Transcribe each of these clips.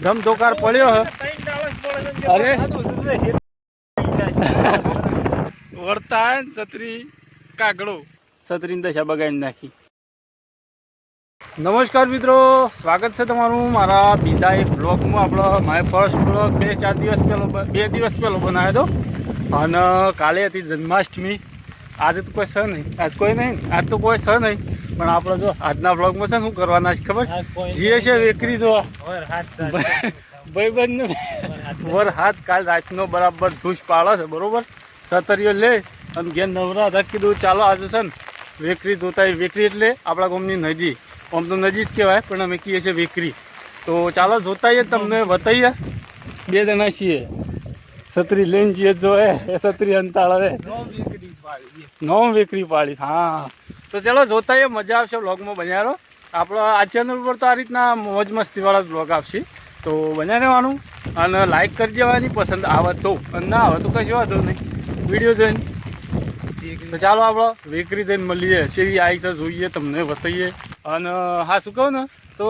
ધમધોકાર પડ્યો હે. અરે વળતા હે છત્રી કાગડો છત્રીની દશા બગાડી નાખી. નમસ્કાર મિત્રો, સ્વાગત છે તમારું મારા બીજા એક બ્લોગમાં. આપણો મારે ફર્સ્ટ બ્લોગ 2 દિવસ પહેલો બનાવ્યો હતો અને કાલે હતી જન્માષ્ટમી. આજે તો કોઈ છે નહીં, આજ કોઈ નહીં, આજ તો કોઈ છે નહીં. પણ આપણે જો આજના બ્લોગમાં છે શું કરવાના છે ખબર? જે છે વેકરી જો ભાઈબંધ વર હાથ કાલ રાતનો બરાબર ધૂસ પાડે છે, બરોબર. સતરીઓ લે અને ઘેર નવરા હતા, કીધું ચાલો આજે છે ને વેકરી જોતા. વેકરી એટલે આપણા ગામની નદી, આમ તો નદી જ કહેવાય પણ અમે કહીએ છીએ વેકરી. તો ચાલો જોતાઈએ, તમને બતાવીએ. 2 જણા છીએ, છત્રી લઈને જઈએ. જો એ છત્રી અંતાળે નવ વેકરી પાડી. હા, તો ચાલો જોતાઈએ, મજા આવશે. બ્લોગમાં બન્યા રહો. આપણો આ ચેનલ પર તો આ રીતના મોજ મસ્તીવાળા જ બ્લોગ આવશે, તો બન્યા રહેવાનું. અને લાઈક કરી દેવાની, પસંદ આવે તો, અને ના આવે તો કઈ વાંધો નહીં વિડીયો જોઈને. તો ચાલો આપણે વેકરી જઈને મળીએ. શેરી આવી છે જોઈએ, તમને બતાવીએ. અને હા, શું કહું ને, તો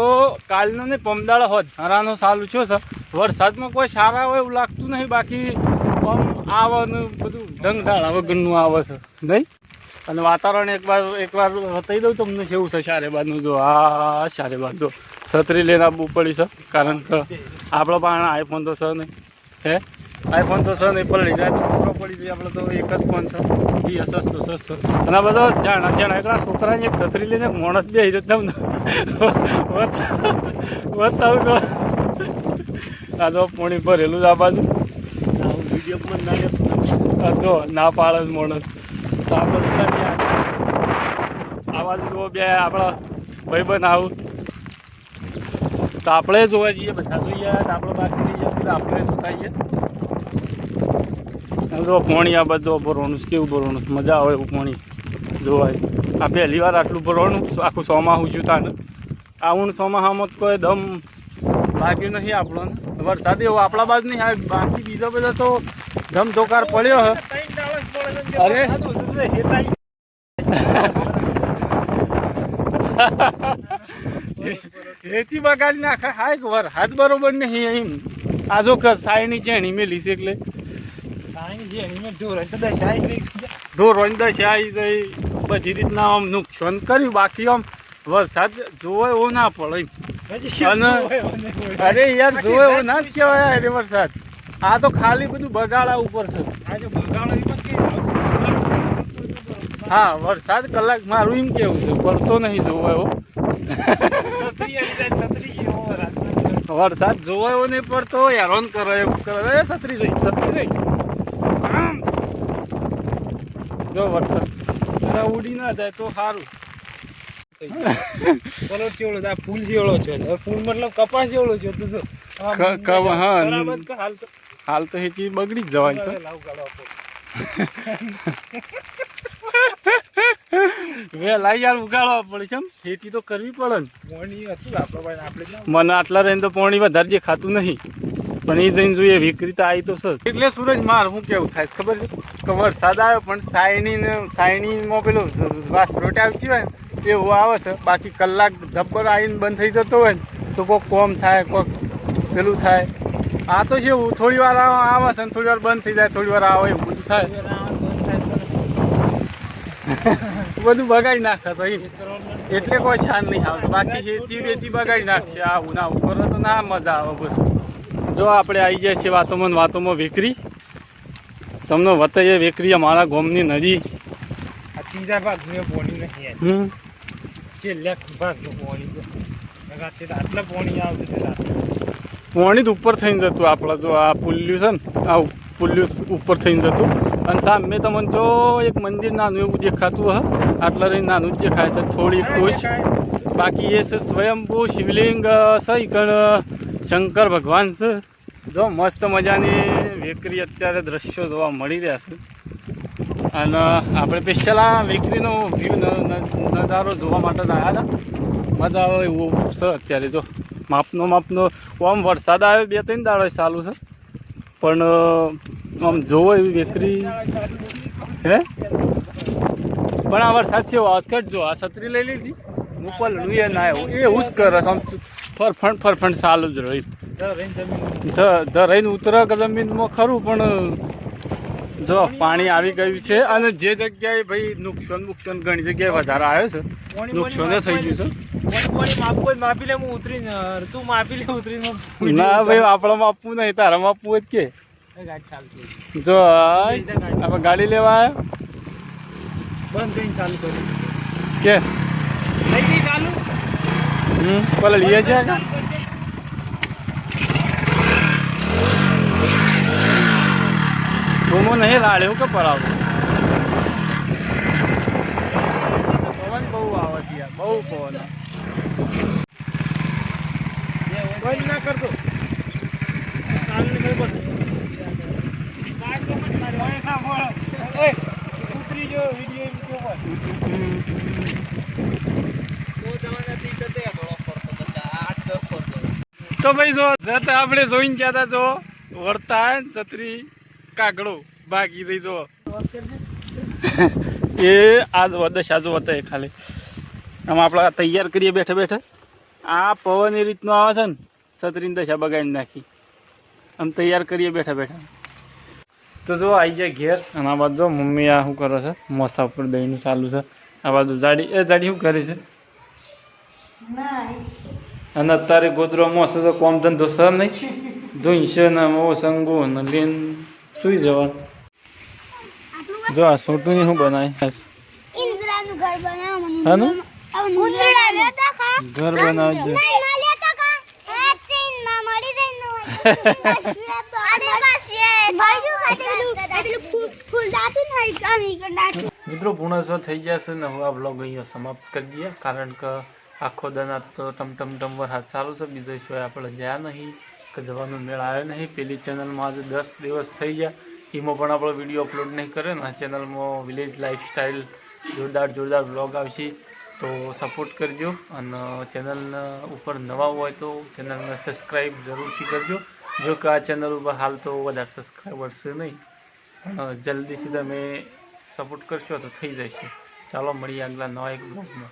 કાલનો ને પમદાળો હોત હરાનો સાલ ઉછ્યો છે. વરસાદમાં કોઈ સારા હોય એવું લાગતું નહીં, બાકી આવે ને બધું ઢંગઢાળા વગરનું આવે છે નહીં. અને વાતાવરણ એકવાર બતાવી દઉં તમને કેવું છે શારેબાદનું. જો આ શારેબાદ જો છત્રી લઈને આવવું પડી છે, કારણ કે આપણો પણ આઈફોન તો છે નહીં. હે આઈફોન તો છે નહીં, પલળી જાય તો છોકરો પડી જાય. આપણે તો એક જ ફોન છે, એ સસ્તો. અને બધો જાણા એકલા છોકરાને એક છત્રી લઈને માણસ બે હીરો તમને બતાવું છો. આ તો પાણી ભરેલું જ આ બાજુ. વિડીયો જો ના પાડે જ માણસ. તો આપણે આ બાજુ જુઓ, બે આપણા ભાઈબંધ આવું. તો આપણે જોવા જઈએ, બધા જોઈએ. આપણે બાકી જઈએ, આપણે જોતા જઈએ. જો પાણી આ બધું ભરવાનું કેવું ભરવાનું, મજા આવે એવું પાણી જોવાય. આ પહેલી વાર આટલું ભરવાનું આખું ચોમાસું જોતા ને. આવું ચોમાસામાં કોઈ દમ લાગ્યું નહીં આપણને. વરસાદ એવો આપણા બાજુ નહીં આવે, બાકી બીજા બધા તો ધમધોકાર પડ્યો હે. અરે એથી બગાડી નાખે. હા, એક વાર હાથ બરોબર નહીં. એમ આ જો સાયની ચેણી મેલી છે, એટલે ઢોરોની દશા આવી ગઈ. બધી રીતના આમ નુકસાન કર્યું. બાકી આમ વરસાદ જોવો એવો ના પડે. અને અરે યાર, જોવો એવો ના જ કહેવાય અરે વરસાદ. આ તો ખાલી બધું બગાડા ઉપર છે. હા, વરસાદ કલાક મારું એમ કેવું છે, પડતો નહીં જોવો એવો. વરસાદ જોવો એવો નહીં પડતો, હેરાન કરે એવું કરે. છત્રી જઈ જો વરસાદ ઉડી ના જાય તો સારું. ફૂલ જેવડો છે, ફૂલ મતલબ કપાસ જેવડો છે. હાલ તો હેતી બગડી જ જવાય. વેલા યાર ઉગાડવા પડે છે, ખેતી તો કરવી પડે ને. મને આટલા રહીને તો પાણી વધારે દેખાતું નહીં, પણ એ જઈને જોઈએ વિકરી તો આવી તો સર. એટલે સૂરજ માર શું કેવું થાય ખબર છે કે વરસાદ આવ્યો પણ સાયણીમાં પેલો વાસરોટ આવી હોય ને એવું આવે છે. બાકી કલાક ધબ્બર આવીને બંધ થઈ જતો હોય ને તો કોઈક કોમ થાય, કોઈક પેલું થાય. આ તો છે એવું, થોડી વાર આવે છે ને થોડી વાર બંધ થઈ જાય, થોડી વાર આવે એવું બધું થાય. બધું બગાડી નાખે છે એટલે કોઈ છાન નહીં આવતો. બાકી વેચી બગાડી નાખશે. આવું ના ઉપર તો ના મજા આવે. બસ જો આપણે આવી જાય છે વાતોમાં વેકરી. તમને બતાવીએ વેકરી અમારા ગામની નદી. આ ત્રીજા ભાગ પાણી નહીં, છેલ્લા ભાગનું પાણી આટલા પાણી આવે છે. પાણી જ ઉપર થઈને જતું આપણે. જો આ પુલ્યું છે ને, આ પુલ્યું ઉપર થઈને જતું. અને સામે તમને જો એક મંદિર નાનું એવું દેખાતું હ, આટલા રહીને નાનું જ દેખાય છે, થોડી ખુશ. બાકી એ છે સ્વયંભૂ શિવલિંગ છે, શંકર ભગવાન છે. જો મસ્ત મજાની વેકરી અત્યારે દ્રશ્યો જોવા મળી રહ્યા છે. અને આપણે સ્પેશિયલ આ વેકરીનો વ્યૂ નજારો જોવા માટે આવ્યા હતા. મજા આવે એવું છે અત્યારે. જો માપનો આમ વરસાદ આવ્યો 2-3 દાડો ચાલુ છે, પણ આમ જોવો એવી વેકરી હે. પણ આ વરસાદ છે આજકટ. જો આ છત્રી લઈ લીધી, હું પલડું એ ના એવું જ કરે. આમ ફરફણ ચાલુ જ રહી. ધરાઈને ઉતરે કે જમીનમાં ખરું, પણ જો પાણી આવી ગયું છે અને જે જગ્યાએ ભાઈ નુકસાન ઘણી જગ્યાએ વધારે આવ્યો છે, નુકસાન થઈ ગયું છે. માપી લે હું ઉતરીને તું માપી લે ઉતરીને. ના ભાઈ આપણે માપવું નહીં, તારા માપવું જ કે. જો આપણે ગાડી લેવા આવ્યા બંધ કરીને ચાલુ કર્યું કે થઈ ગઈ ચાલુ. પેલા લઈએ છે રૂમો નહીં લાડ્યો કે પરાવું પવન બહુ આવે છે યાર, બહુ પવન. બંધ ના કરતો ચાલુ નહીં બધું ઉતરી જો વિડીયો તો ભાઈ જો આપણે જોઈને ગયા હતા, જો વળતા છત્રી કાગડો બાકી રહી. જો એ આ દશા જો હતા ખાલી આમ આપણે તૈયાર કરીએ બેઠા બેઠા. આ પવન એ રીતનો આવે છે ને, છત્રીની દશા બગાડી નાખી. આમ તૈયાર કરીએ બેઠા બેઠા. તો જો આવી જાય ઘેર, અને આ બાજુ જો મમ્મી આ શું કરે છે, મોસા ઉપર દહીંનું ચાલુ છે. આ બાજુ જાડી શું કરે છે, અને અત્યારે ગોદરો મોસો તો કોમ ધંધો સર નહીં, ધૂઈશે ને મો સંગો ને બેન સુઈ જવા. જો આ છોટું શું બનાય ઘર બનાવજો. મિત્રો પૂર્ણ થઈ જશે ને હું આ બ્લોગ અહીંયા સમાપ્ત કરી દઈએ, કારણ કે આખો દના તો ટમ વરસાદ ચાલુ છે. બીજો સિવાય આપણે ગયા નહીં કે જવાનો મેળ આવ્યો નહીં. પેલી ચેનલમાં આજે 10 દિવસ થઈ ગયા, એમાં પણ આપણો વિડીયો અપલોડ નહીં કર્યો ને. આ ચેનલમાં વિલેજ લાઈફસ્ટાઈલ જોરદાર બ્લોગ આવશે, તો સપોર્ટ કરજો. અને ચેનલ ઉપર નવા હોય તો ચેનલને સબસ્ક્રાઈબ જરૂરથી કરજો. જો કે આ ચેનલ ઉપર હાલ તો વધારે સબસ્ક્રાઈબર્સ નહીં, પણ જલ્દીથી તમે સપોર્ટ કરશો તો થઈ જશે. ચાલો મળીએ આગલા નવા એક બ્લોગમાં.